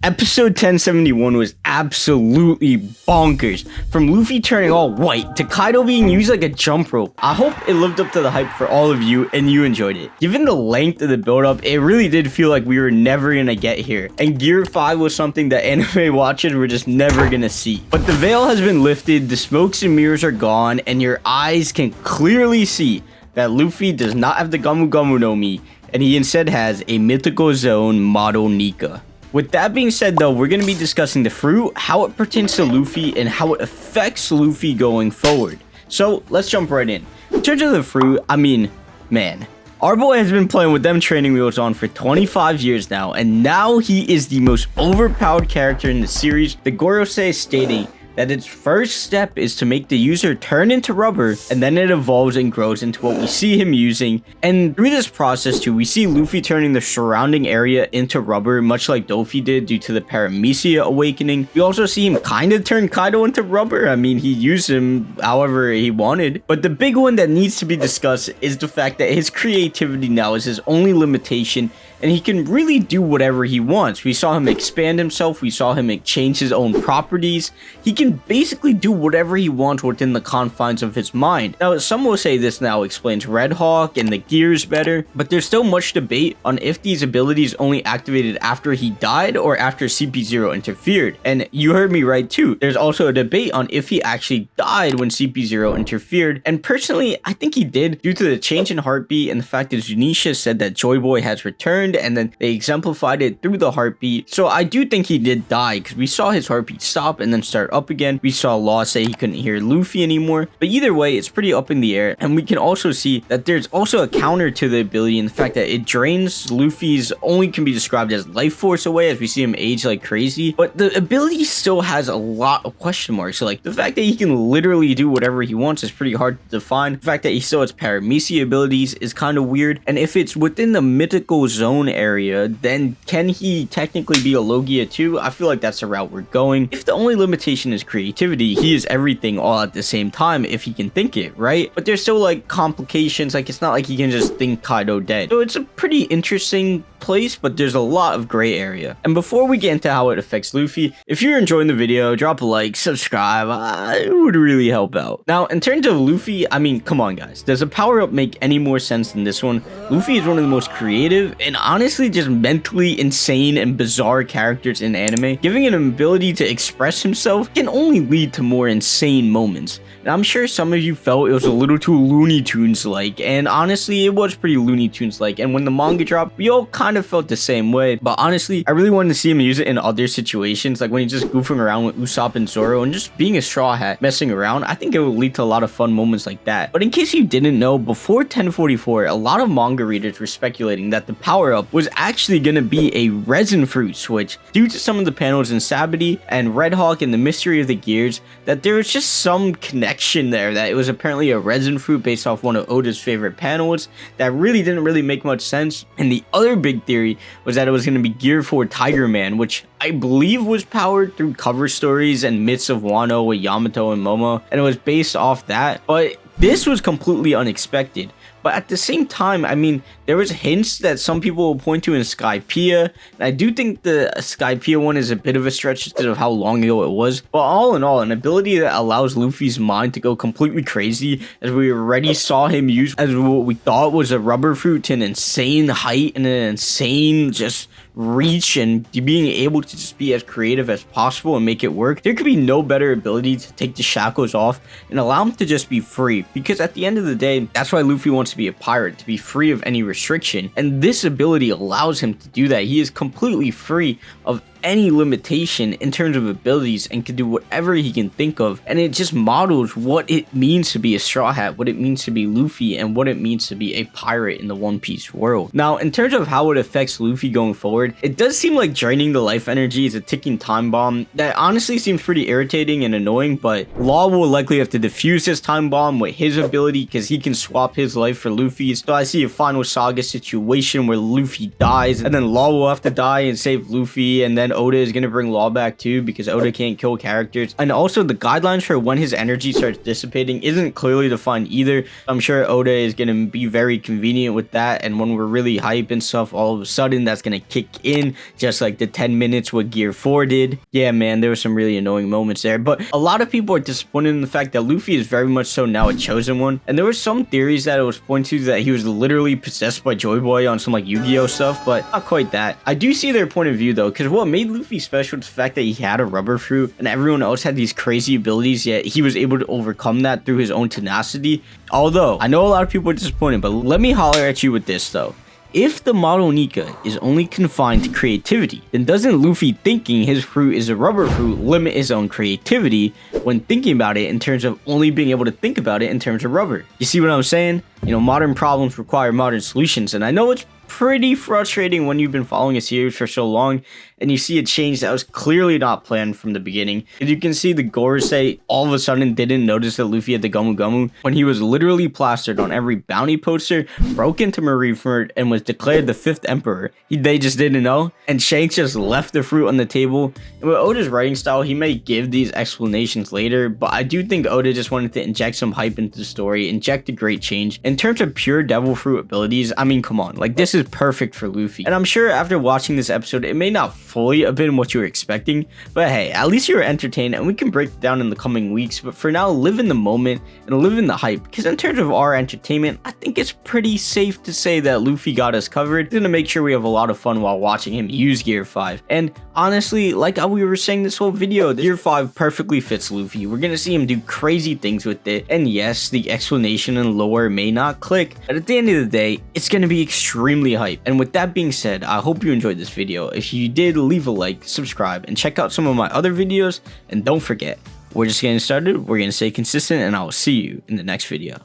Episode 1071 was absolutely bonkers. From Luffy turning all white to Kaido being used like a jump rope. I hope it lived up to the hype for all of you and you enjoyed it. Given the length of the build up, it really did feel like we were never gonna get here. And Gear 5 was something that anime watchers were just never gonna see. But the veil has been lifted, the smokes and mirrors are gone, and your eyes can clearly see that Luffy does not have the Gamu Gamu no Mi, and he instead has a mythical zone model Nika. With that being said though, we're going to be discussing the fruit, how it pertains to Luffy, and how it affects Luffy going forward. So let's jump right in. In terms of the fruit, I mean, man, our boy has been playing with them training wheels on for 25 years now, and now he is the most overpowered character in the series. The Gorosei stating that its first step is to make the user turn into rubber, and then it evolves and grows into what we see him using. And through this process too, we see Luffy turning the surrounding area into rubber, much like Dofi did due to the Paramecia awakening. We also see him kind of turn Kaido into rubber. I mean, he used him however he wanted. But the big one that needs to be discussed is the fact that his creativity now is his only limitation, and he can really do whatever he wants. We saw him expand himself. We saw him change his own properties. He can basically do whatever he wants within the confines of his mind. Now, some will say this now explains Red Hawk and the gears better, but there's still much debate on if these abilities only activated after he died or after CP0 interfered. And you heard me right too. There's also a debate on if he actually died when CP0 interfered. And personally, I think he did due to the change in heartbeat and the fact that Zunisha said that Joy Boy has returned, and then they exemplified it through the heartbeat. So I do think he did die because we saw his heartbeat stop and then start up again. We saw Law say he couldn't hear Luffy anymore, but either way, it's pretty up in the air. And we can also see that there's also a counter to the ability in the fact that it drains Luffy's only can be described as life force away as we see him age like crazy. But the ability still has a lot of question marks. So like the fact that he can literally do whatever he wants is pretty hard to define. The fact that he still has Paramecia abilities is kind of weird. And if it's within the mythical zone area, then can he technically be a Logia too? I feel like that's the route we're going. If the only limitation is creativity, he is everything all at the same time if he can think it, right? But there's still like complications, like it's not like he can just think Kaido dead. So it's a pretty interesting place, but there's a lot of gray area. And before we get into how it affects Luffy, if you're enjoying the video, drop a like, subscribe, it would really help out. Now, in terms of Luffy, I mean, come on guys, does a power-up make any more sense than this one? Luffy is one of the most creative and honestly just mentally insane and bizarre characters in anime. Giving him an ability to express himself can only lead to more insane moments. And I'm sure some of you felt it was a little too Looney Tunes-like, and honestly, it was pretty Looney Tunes-like. And when the manga dropped, we all kind of felt the same way. But honestly, I really wanted to see him use it in other situations, like when he's just goofing around with Usopp and Zoro and just being a straw hat, messing around. I think it would lead to a lot of fun moments like that. But in case you didn't know, before 1044, a lot of manga readers were speculating that the power-up was actually going to be a resin fruit switch due to some of the panels in Sabity and Red Hawk and the mystery of the gears, that there was just some connection there, that it was apparently a resin fruit based off one of Oda's favorite panels that really didn't really make much sense. And the other big theory was that it was going to be Gear 4 Tiger Man, which I believe was powered through cover stories and myths of Wano with Yamato and Momo, and it was based off that. But this was completely unexpected. But at the same time, I mean, there was hints that some people will point to in Skypiea, and I do think the Skypiea one is a bit of a stretch instead of how long ago it was. But all in all, an ability that allows Luffy's mind to go completely crazy, as we already saw him use as what we thought was a rubber fruit to an insane height and an insane just reach, and being able to just be as creative as possible and make it work. There could be no better ability to take the shackles off and allow him to just be free, because at the end of the day, that's why Luffy wants to be a pirate, to be free of any restriction, and this ability allows him to do that. He is completely free of any limitation in terms of abilities and can do whatever he can think of, and it just models what it means to be a Straw Hat, what it means to be Luffy, and what it means to be a pirate in the One Piece world. Now, in terms of how it affects Luffy going forward, it does seem like draining the life energy is a ticking time bomb that honestly seems pretty irritating and annoying, but Law will likely have to defuse this time bomb with his ability because he can swap his life for Luffy's. So I see a final saga situation where Luffy dies and then Law will have to die and save Luffy, and then Oda is going to bring Law back too, because Oda can't kill characters. And also the guidelines for when his energy starts dissipating isn't clearly defined either. I'm sure Oda is going to be very convenient with that, and when we're really hype and stuff, all of a sudden that's going to kick in, just like the 10 minutes what Gear 4 did. Yeah, man, there were some really annoying moments there, but a lot of people are disappointed in the fact that Luffy is very much so now a chosen one, and there were some theories that it was pointing to that he was literally possessed by Joy Boy on some like Yu-Gi-Oh stuff, but not quite that. I do see their point of view though, because what made Luffy special was the fact that he had a rubber fruit and everyone else had these crazy abilities, yet he was able to overcome that through his own tenacity. Although I know a lot of people are disappointed, but let me holler at you with this though. If the model Nika is only confined to creativity, then doesn't Luffy thinking his fruit is a rubber fruit limit his own creativity when thinking about it in terms of only being able to think about it in terms of rubber? You see what I'm saying? You know, modern problems require modern solutions, and I know it's pretty frustrating when you've been following a series for so long and you see a change that was clearly not planned from the beginning. As you can see, the Gorosei all of a sudden didn't notice that Luffy had the Gomu Gomu when he was literally plastered on every bounty poster, broke into Marineford, and was declared the 5th Emperor. They just didn't know, and Shanks just left the fruit on the table. And with Oda's writing style, he may give these explanations later, but I do think Oda just wanted to inject some hype into the story, inject a great change. In terms of pure Devil Fruit abilities, I mean, come on, like this is perfect for Luffy. And I'm sure after watching this episode, it may not fully have been what you were expecting, but hey, at least you were entertained, and we can break it down in the coming weeks. But for now, live in the moment and live in the hype, because in terms of our entertainment, I think it's pretty safe to say that Luffy got us covered. We're gonna make sure we have a lot of fun while watching him use Gear 5. And honestly, like how we were saying this whole video, Gear 5 perfectly fits Luffy. We're gonna see him do crazy things with it, and yes, the explanation and lore may not click, but at the end of the day, it's gonna be extremely hype. And with that being said, I hope you enjoyed this video. If you did, leave a like, subscribe, and check out some of my other videos. And don't forget, we're just getting started, we're gonna stay consistent, and I will see you in the next video.